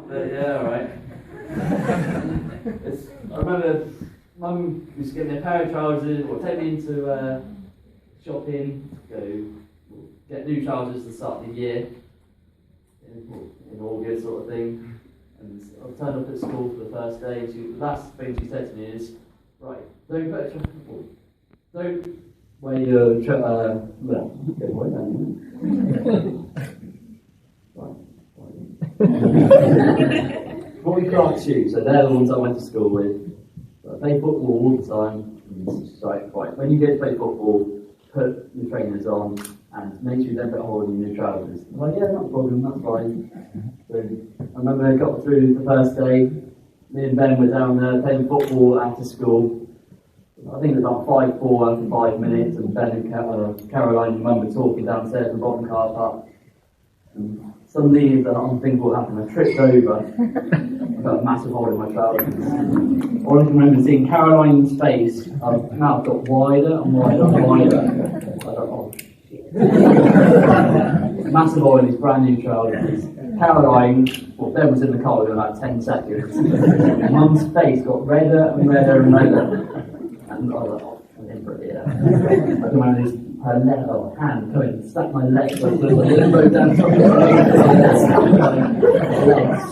But yeah, alright. I remember Mum used to give me a pair of trousers, or take me into shopping, go get new trousers at the start of the year, in August sort of thing. And I turned up at school for the first day, and the last thing she said to me is, right, don't wear your Clark shoes, so they're the ones I went to school with. I play football all the time. It's like, right, when you go to play football, put your trainers on and make sure you don't put a hole in your new trousers. I'm like, yeah, not a problem, that's fine. So I remember I got through the first day, me and Ben were down there playing football after school. I think it was about 5-4 after 5 minutes, and Ben and Caroline and Mum were talking downstairs in the bottom car park. And suddenly, the unthinkable happened. I tripped over. I got a massive hole in my trousers. All I can remember is seeing Caroline's face. Her mouth got wider and wider and wider. I thought, oh shit. Massive hole in his brand new trousers. Caroline, Ben was in the car within about 10 seconds. Mum's face got redder and redder and redder. And I was like, oh, I'm in for it here. I can remember her hand coming and slap my legs. So I broke down top of my legs.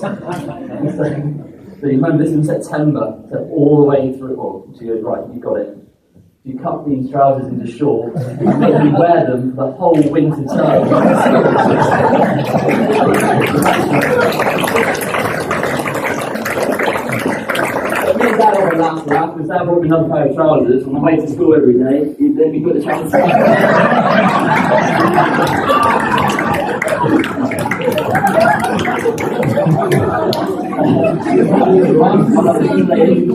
So you remember this in September, so all the way through. Well, she goes, right, you got it. You cut these trousers into shorts and make me wear them for the whole winter term. Dad on the last lap, because Dad brought me another pair of trousers on the way to school every day. He'd let me put the trousers on.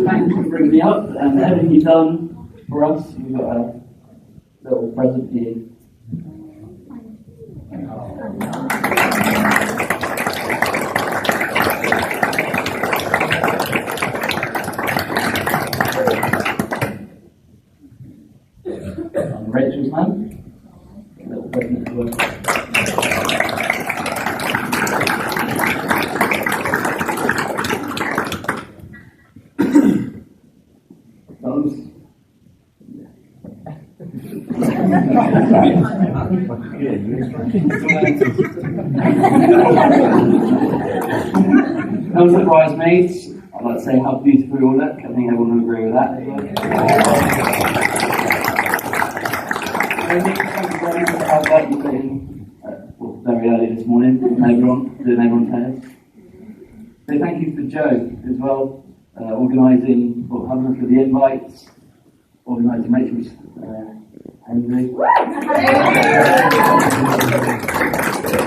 Thank you for bringing me up and everything you've done for us. You've got a little present here. Rachel's man. A little present as well. Those are bridesmaids. I'd like to say how beautiful you all look. I think everyone will agree with that. Very early this morning, doing everyone's hair. So thank you for Joe as well, organising, having a look at the invites, organising Rachel's Henry.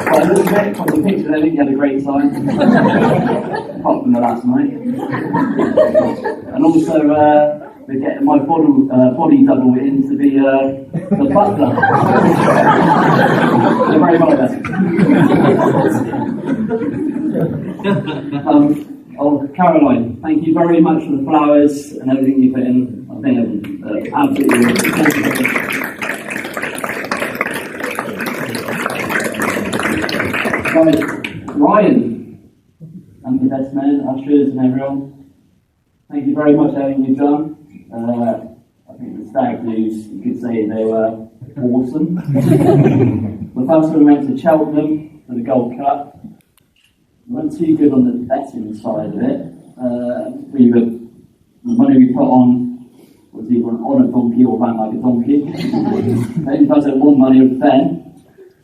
Quite a little bit from the picture, I think you had a great time, apart from the last night. And also, we're getting my body double in to be the butler. They're very modest. Caroline, thank you very much for the flowers and everything you put in. I think absolutely. Ryan, and the best men, ushers and everyone, thank you very much for everything you've done. I think the stag dudes, you could say they were awesome. The first one we went to Cheltenham for the Gold Cup. We weren't too good on the betting side of it. The money we put on was either on a donkey or ran like a donkey. The only person that won money was Ben.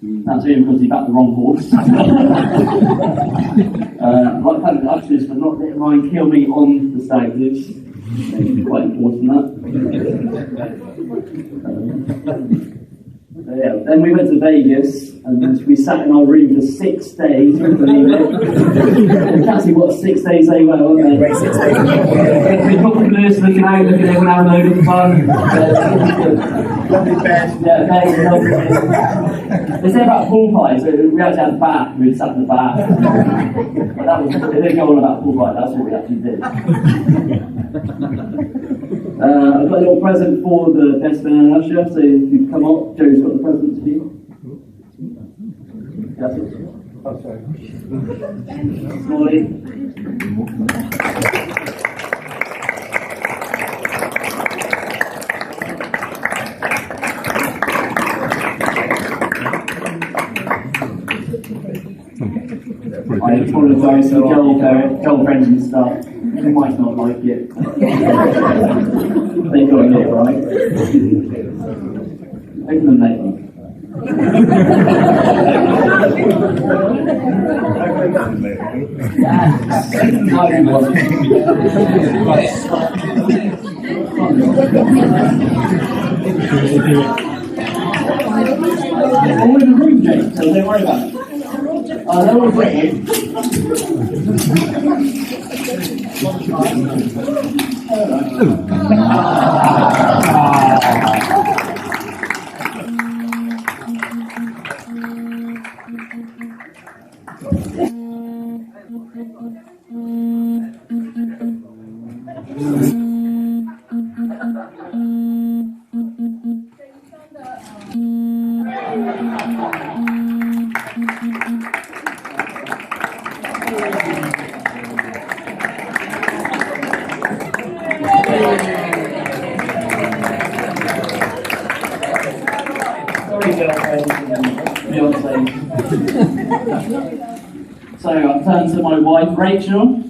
That's even because he backed the wrong horse. I'd like to thank the ushers for not letting Ryan kill me on the stag dudes. It's quite important that. Then we went to Vegas and we sat in our room for 6 days. You can't believe it. You can't see what 6 days they were, weren't they? Great 6 days. We got the blues looking out, looking everyone having a load of fun. Lovely bed. Yeah, bed. Lovely. They say about pool parties, so we actually had a bath, we sat in the bath. But that was, they didn't go on about pool parties, that's what we actually did. I've got a little present for the best man and usher, so if you come up, Joe's got the present to you. That's it. Oh, sorry. Morning. I apologise to girlfriends and stuff. They might not like it. They got it right. Open them later. All in the room, Jake, so don't worry about it. Oh, they're all British. So I've turned to my wife Rachel.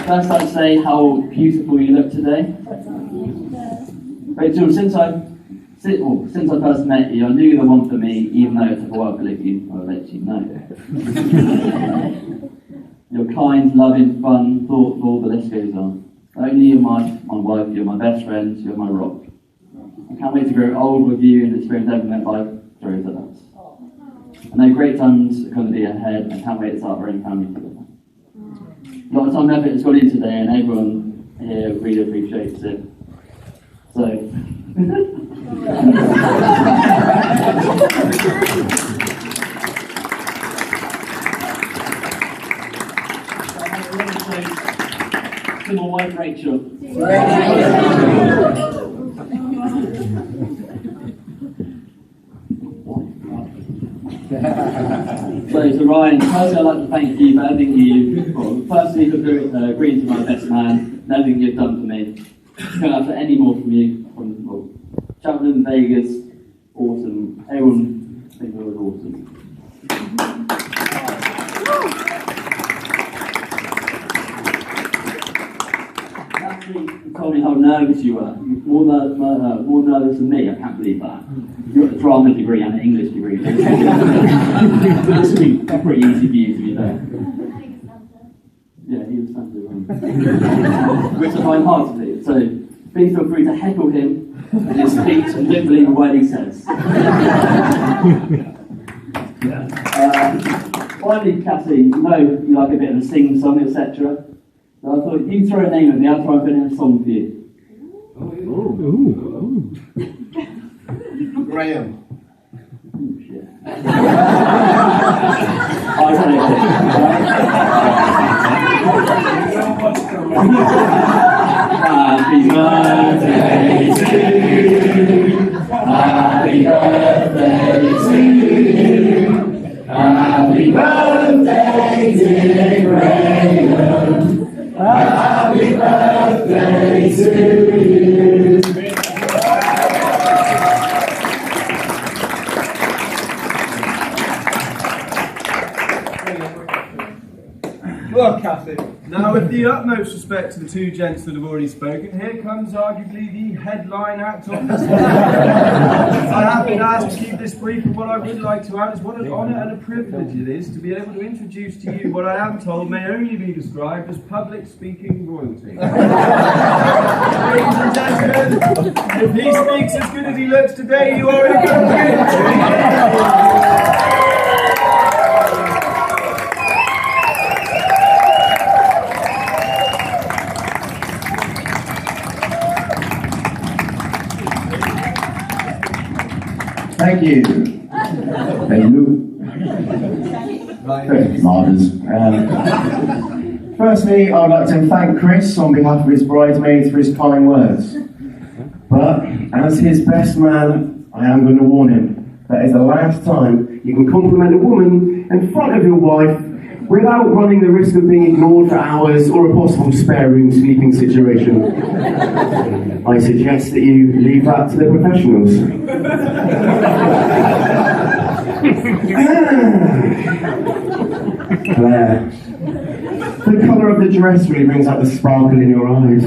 First I'd say how beautiful you look today. Rachel, since I first met you, I knew you were the one for me, even though it took a while to let you know. You're kind, loving, fun, thoughtful, the list goes on. Not only you're my wife, you're my best friend, you're my rock. I can't wait to grow old with you and experience everything that life throws at us. I know great times are going to be ahead. I can't wait to start our own family together. A lot of time and effort has gone in today, and everyone here really appreciates it. So, to my wife Rachel. So Ryan, firstly I'd like to thank you for everything firstly for agreeing to my best man, and everything you've done for me. Can't ask for any more from you. Cheltenham, Vegas, awesome. Everyone thinks it was awesome. You told me how nervous you were. More nervous than me. I can't believe that. You've got a drama degree and an English degree. That's pretty easy for you to be there. Yeah, he was Santa. Which I find hard to do. So please feel free to heckle him in his speech and don't believe a word he says. Finally, Cassie, you know you like a bit of a sing song, etc. So I thought, you throw a name at me, I'll try and put in a song for you. Ooh. Graham. Oh, shit. Happy birthday to you. Happy birthday to you. Happy birthday, dear Graddon. Happy birthday to you. Well, Kathy, now with the utmost respect to the two gents that have already spoken, here comes arguably the headline act of this evening. I have been asked to keep this brief, and what I would like to add is what an honour and a privilege it is to be able to introduce to you what I am told may only be described as public speaking royalty. Ladies and gentlemen, if he speaks as good as he looks today, you are in a good community. Thank you. Thank you. Marvellous. Firstly, I'd like to thank Chris on behalf of his bridesmaids for his kind words. But as his best man, I am going to warn him that is the last time you can compliment a woman in front of your wife without running the risk of being ignored for hours or a possible spare room sleeping situation. I suggest that you leave that to the professionals. Claire, the colour of the dress really brings out the sparkle in your eyes.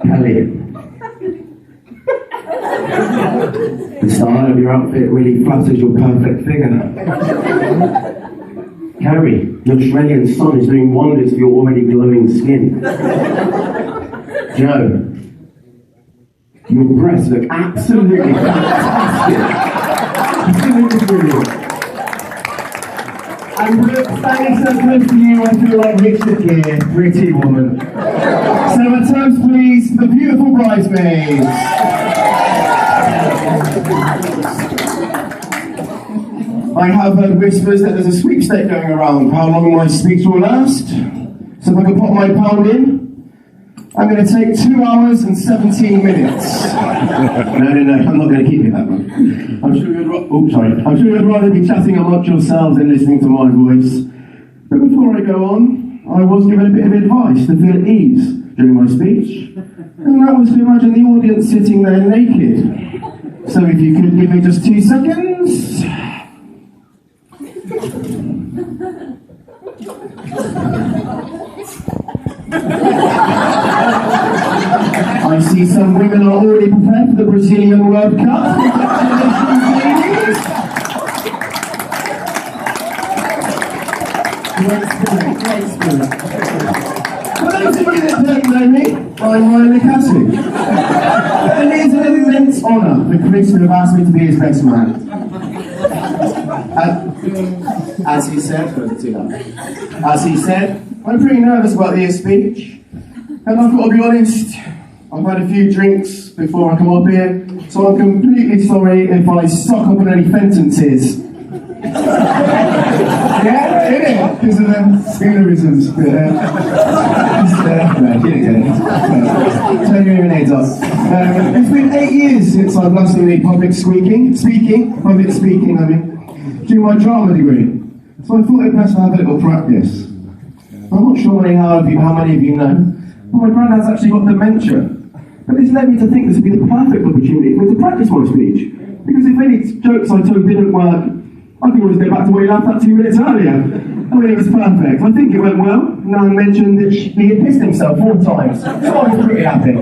Kelly, the style of your outfit really flatters your perfect figure. Carrie, the Australian sun is doing wonders for your already glowing skin. Joe, your breasts look absolutely fantastic. Absolutely brilliant. And look, standing so close to you, I feel like Richard Gere, pretty woman. So a toast, please, for the beautiful bridesmaids. I have heard whispers that there's a sweepstake going around. How long my speech will last? So if I can pop my pound in, I'm going to take 2 hours and 17 minutes. No, I'm not going to keep it that long. I'm sure you'd rather be chatting amongst yourselves than listening to my voice. But before I go on, I was given a bit of advice to feel at ease during my speech, and that was to imagine the audience sitting there naked. So if you could give me just 2 seconds. I see some women are already prepared for the Brazilian World Cup. Congratulations, ladies. Great spirit. For those of you that don't know me, I'm Lucassi. And it is an immense honour for Chris to have asked me to be his best man. As he said, I'm pretty nervous about this speech. And I've got to be honest, I've had a few drinks before I come up here, so I'm completely sorry if I suck up on any sentences. Yeah, innit? Because of them schoolerisms. Turn your heads up. It's been 8 years since I've last done any public speaking, do my drama degree. So I thought it'd best to have a little practice. I'm not sure how many of you know, but my granddad's actually got dementia. But this led me to think this would be the perfect opportunity for me to practice my speech. Because if any jokes I told didn't work, I can always go back to what he laughed at 2 minutes earlier. I mean, it was perfect. I think it went well. Nan mentioned that he had pissed himself 4 times, so I was pretty happy.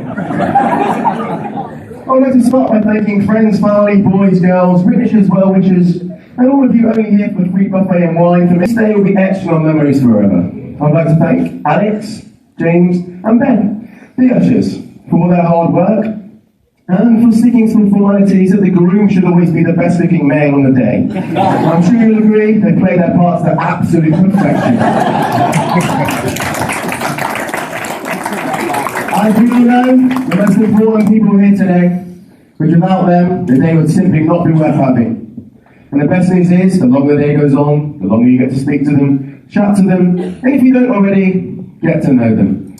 I'd like to start by thanking friends, family, boys, girls, Britishers, well-wishers, and all of you only here for free buffet and wine. For me, this day will be etched in our memories forever. I'd like to thank Alex, James, and Ben, the ushers, for all their hard work, and for sticking to the formalities that the groom should always be the best-looking male on the day. I'm sure you'll agree they play their parts to absolute perfection. I do know the most important people here today, which without them, the day would simply not be worth having. And the best news is, the longer the day goes on, the longer you get to speak to them, chat to them, and if you don't already, get to know them.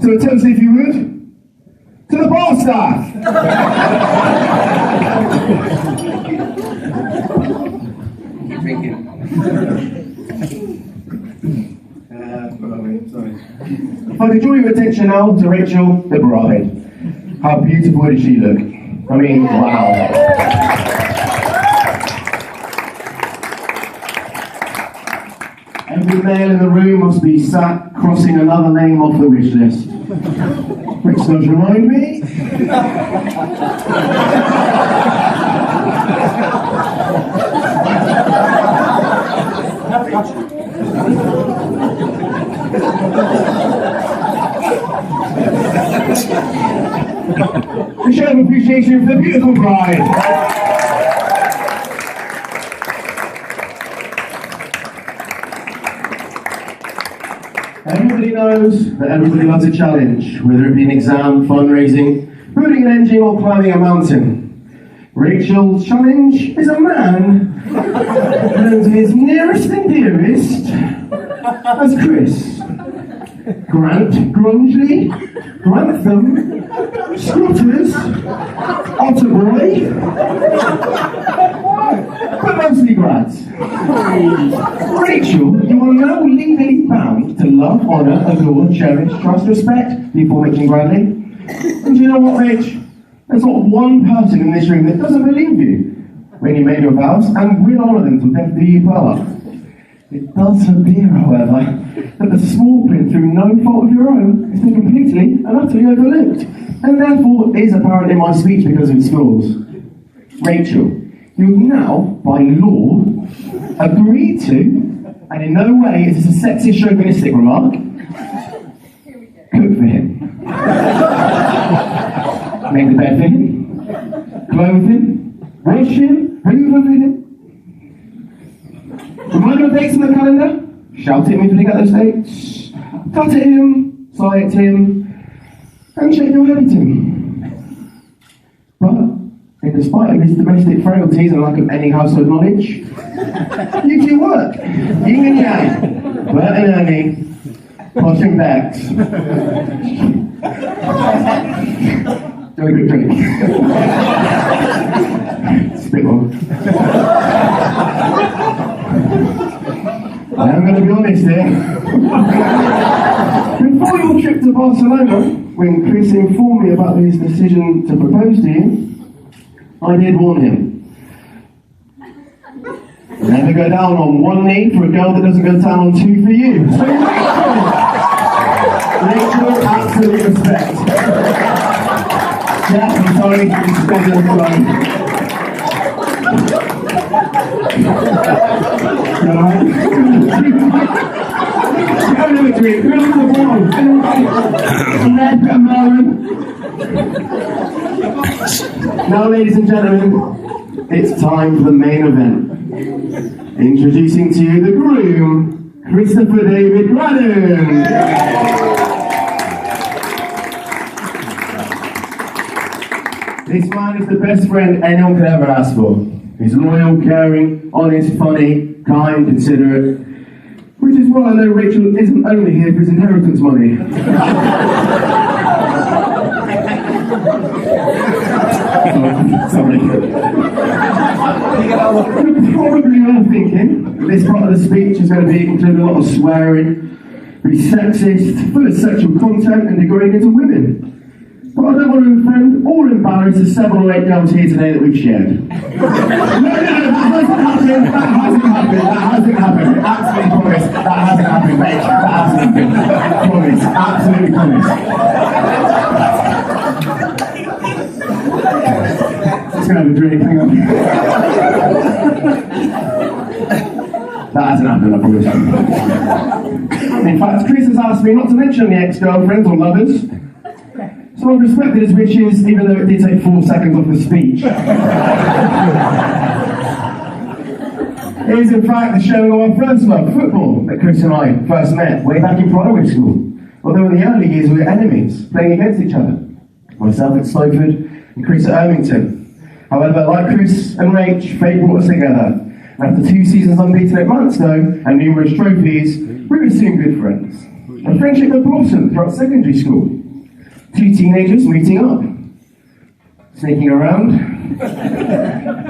So a toast, if you would, to the bar staff! Keep drinking. Sorry. If I could draw your attention now to Rachel, the bride. How beautiful does she look? I mean, wow. Every male in the room must be sat crossing another name off the wish list. Which does remind me. A show of appreciation for the beautiful bride. Everybody knows that everybody loves a challenge, whether it be an exam, fundraising, building an engine, or climbing a mountain. Rachel's challenge is a man known to his nearest and dearest as Chris. Grant, Grungley, Grantham, Scotters, Otterboy, but mostly grads. Rachel, you are now legally bound to love, honour, adore, cherish, trust, respect before making Bradley. And do you know what, Rach? There's not one person in this room that doesn't believe you when you made your vows, and will honour them till death do you part. It does appear, however, that the small print, through no fault of your own, has been completely and utterly overlooked, and therefore is apparent in my speech because of its flaws. Rachel, you have now, by law, agreed to, and in no way is this a sexist, chauvinistic remark, cook for him. Make the bed for him, clothe him, wash him, hoover for him. Remind him of dates on the calendar, shout at him if you forget those dates, cut at him, sigh at him, and shake your head at him. But, in despite of his domestic frailties and lack of any household knowledge, you two work, yin and yang, Bert and Ernie, posh and Bex. Do a good drink. Spit one. I am going to be honest here. Before your trip to Barcelona, when Chris informed me about his decision to propose to you, I did warn him. Never go down on one knee for a girl that doesn't go down on two for you. So Rachel, absolute respect. Yeah, I'm sorry, it's better than fun. Have a drink, go to the ball. Now, ladies and gentlemen, it's time for the main event. Introducing to you the groom, Christopher David Graddon. This man is the best friend anyone could ever ask for. He's loyal, caring, honest, funny, kind, considerate. Which is why I know Rachel isn't only here for his inheritance money. Sorry. You're probably all thinking this part of the speech is going to include a lot of swearing, be sexist, full of sexual content and degrading to women. But I don't want to offend or embarrass the 7 or 8 girls here today that we've shared. No, that hasn't happened. Absolutely promise. That hasn't happened, mate. That hasn't happened. Promise. Absolutely promise. Just gonna have a drink, hang on. That hasn't happened, I promise. In fact, Chris has asked me not to mention the ex-girlfriends or lovers. So I've respected his wishes, even though it did take 4 seconds off the speech. It is in fact the showing of our first love, football, that Chris and I first met way back in primary school. Although in the early years we were enemies, playing against each other. Myself at Slowford and Chris at Ermington. However, like Chris and Rach, fate brought us together. After 2 seasons unbeaten at Mansco and numerous trophies, we were soon good friends. A friendship that blossomed throughout secondary school. 2 teenagers meeting up, sneaking around,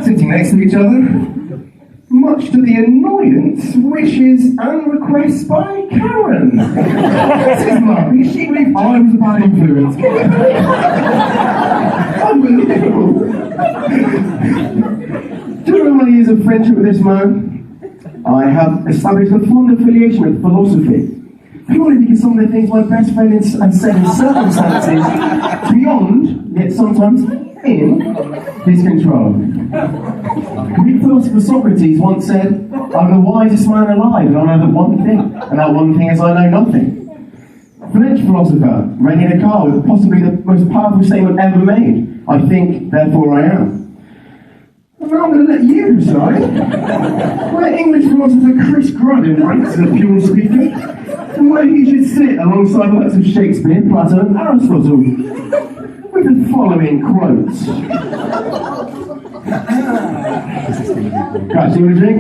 sitting next to each other, much to the annoyance, wishes and requests by Karen. This is lovely, she believed I was a bad influence. Unbelievable. During my years of friendship with this man, I have established a fond affiliation with philosophy. Purely because some of the things my best friend had said in circumstances beyond, yet sometimes in, his control. Greek philosopher Socrates once said, I'm the wisest man alive and I know the one thing, and that one thing is I know nothing. French philosopher René Descartes with possibly the most powerful statement ever made, I think, therefore I am. And now I'm going to let you decide where English philosopher Chris Graddon ranks as a pure speaker, and where he should sit alongside the likes of Shakespeare, Plato and Aristotle, with the following quotes. Guys, you want a drink?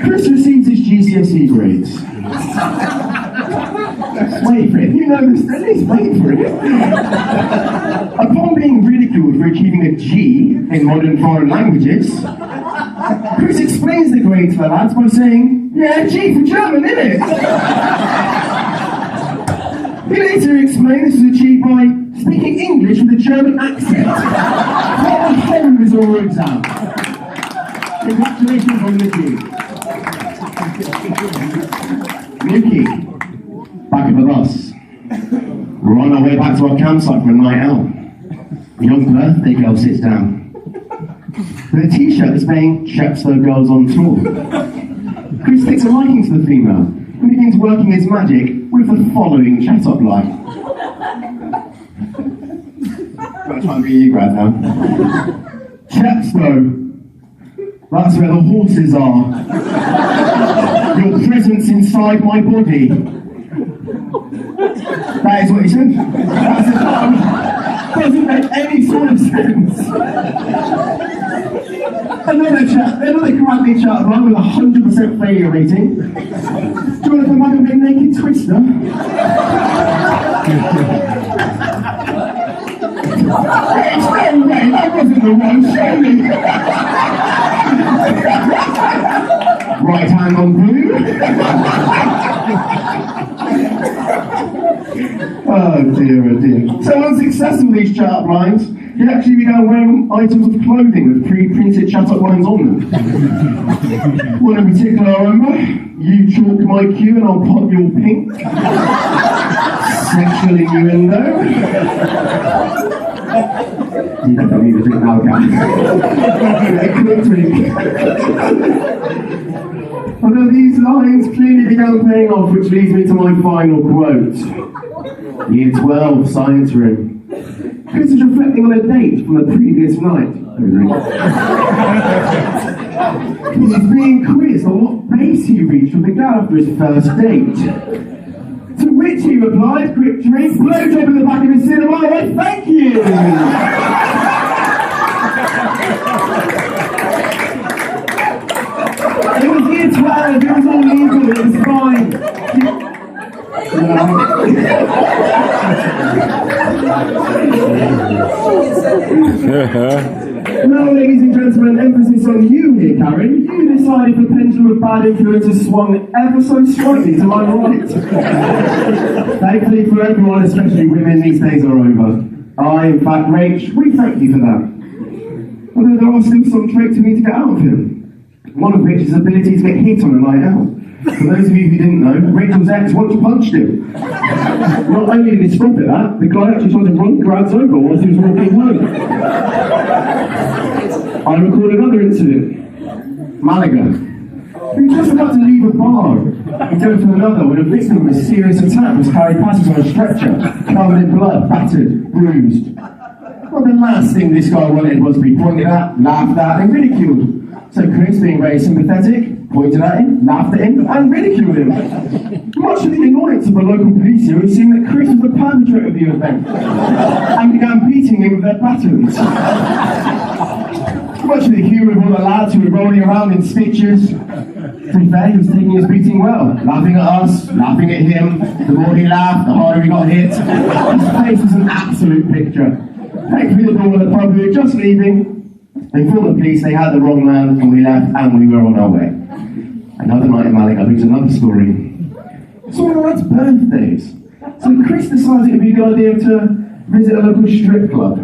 Chris receives his GCSE grades. Wait for it. You know this, at least wait for it. Upon being ridiculed for achieving a G in modern foreign languages, Chris explains the grade to the lads by saying, yeah, G for German, innit? He later explained this was achieved by speaking English with a German accent. What the hell was oral exam? Congratulations on Nicky. Nicky, back at the bus. We're on our way back to our campsite for a night out. A young birthday girl sits down with a t-shirt displaying Chepstow Girls on Tour. Chris takes a liking to the female and begins working his magic with the following chat-up line. Gotta try and be you, Grad, now. Chepstow, that's where the horses are. Your presence inside my body. That is what he said. Doesn't make any sort of sense. Another Graddon chat line with a 100% failure rating. Do you want to come back and make naked twister? It's no way, that wasn't the one, surely. Right hand on blue. Oh dear, oh dear. So unsuccessful these chat-up lines, you actually began wearing items of clothing with pre-printed chat-up lines on them. One in particular I remember, you chalk my cue and I'll pop your pink. Sexual innuendo. You don't need to drink now, guys. Although these lines clearly began paying off, which leads me to my final quote. Year 12, science room. Chris is reflecting on a date from the previous night. He's being quizzed on what base he reached with the girl after his first date. To which he replied, quick drink, blowjob in the back of his cinema, well, thank you! It was year 12, it was all legal, it was fine. Now, ladies and gentlemen, emphasis on you here, Karen. You decided the pendulum of bad influences swung ever so slightly to my right. Thankfully for everyone, especially women, these days are over. In fact, Rach, we thank you for that. Although there are still some traits we need to get out of him. One of which is his ability to get hit on a night out. For those of you who didn't know, Rachel's ex once punched him. Not only did he stop at that, the guy actually tried to run Grad's over whilst he was walking home. I recall another incident. Malaga. He was just about to leave a bar and go to another when a victim of a serious attack was carried past him on a stretcher, covered in blood, battered, bruised. Well, the last thing this guy wanted was to be pointed at, laughed at, and ridiculed. So Chris, being very sympathetic, pointed at him, laughed at him, and ridiculed him. Much to the annoyance of the local police who assumed that Chris was the perpetrator of the event, and began beating him with their batons. Much to the humour of all the lads who were rolling around in stitches. To be fair, he was taking his beating well, laughing at us, laughing at him. The more he laughed, the harder he got hit. His face was an absolute picture. Thankfully, the door of the pub we were just leaving informed the police they had the wrong man, and we left, and we were on our way. Another night in Malaga brings another story. It's one of the lads' birthdays. So Chris decided it would be a good idea to visit a local strip club.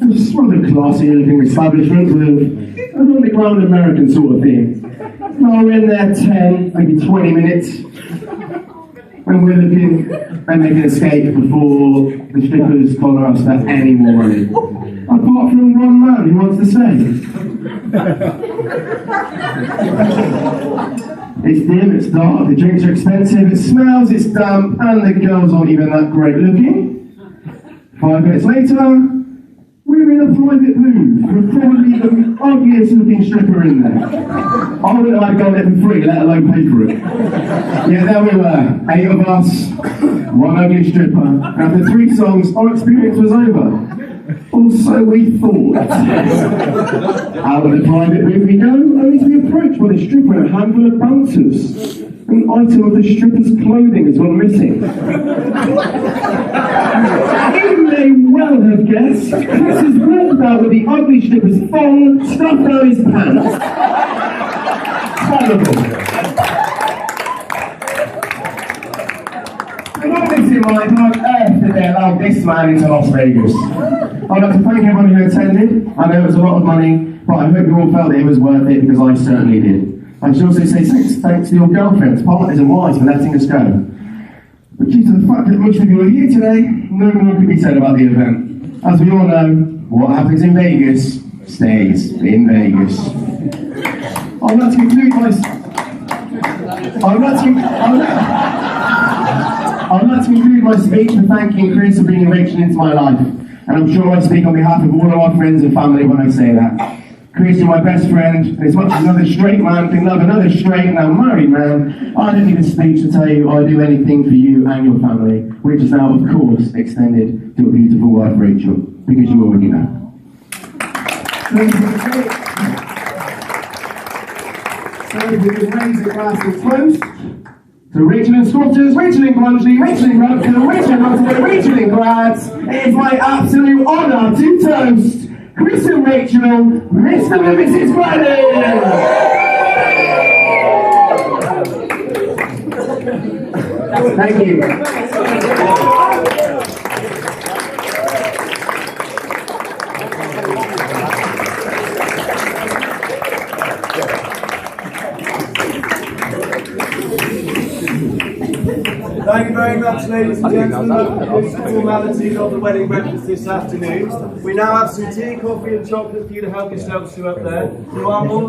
It was just one of the classy looking establishments with an underground American sort of theme. Now we're in there 10, maybe 20 minutes, and we're looking and making an escape before the strippers collar us for any more money. Apart from one man who wants to stay. It's dim, it's dark, the drinks are expensive, it smells, it's damp, and the girls aren't even that great looking. 5 minutes later, we're in a private booth with probably the ugliest looking stripper in there. I wouldn't like to go there for free, let alone pay for it. Yeah, there we were, 8 of us, one ugly stripper. After 3 songs, our experience was over. All Or so we thought. Out of the private booth we go, only to be approached by the stripper and a handful of bouncers. An item of the stripper's clothing has gone missing. You may well have guessed, Chris has walked out with the ugly stripper's thong stuffed down his pants. Horrible. With all this in mind, how on earth did they allow this man into Las Vegas? I'd like to thank everyone who attended. I know it was a lot of money, but I hope you all felt it was worth it, because I certainly did. I should also say thanks to your girlfriends, partners and wives for letting us go. But due to the fact that most of you are here today, no more can be said about the event. As we all know, what happens in Vegas stays in Vegas. I'd like to conclude my speech with thanking Chris for bringing Rachel into my life. And I'm sure I speak on behalf of all of our friends and family when I say that. Chris, you're my best friend, and as much as another straight man can love another straight, now married man, I don't need a speech to tell you I do anything for you and your family, which is now, of course, extended to a beautiful wife, Rachel, because you already know. So we can raise a glass of toast to Rachel and Squatters, Rachel and Grungley, Rachel and Grungley, Rachel and Grungley, Rachel and Grads. It is my absolute honour to toast Chris and Rachel, Mr. and Mrs. Graddon. Thank you. Thank you very much, ladies and gentlemen. This is the formalities of the wedding breakfast this afternoon. We now have some tea, coffee and chocolate for you to help yourselves to up there. You are more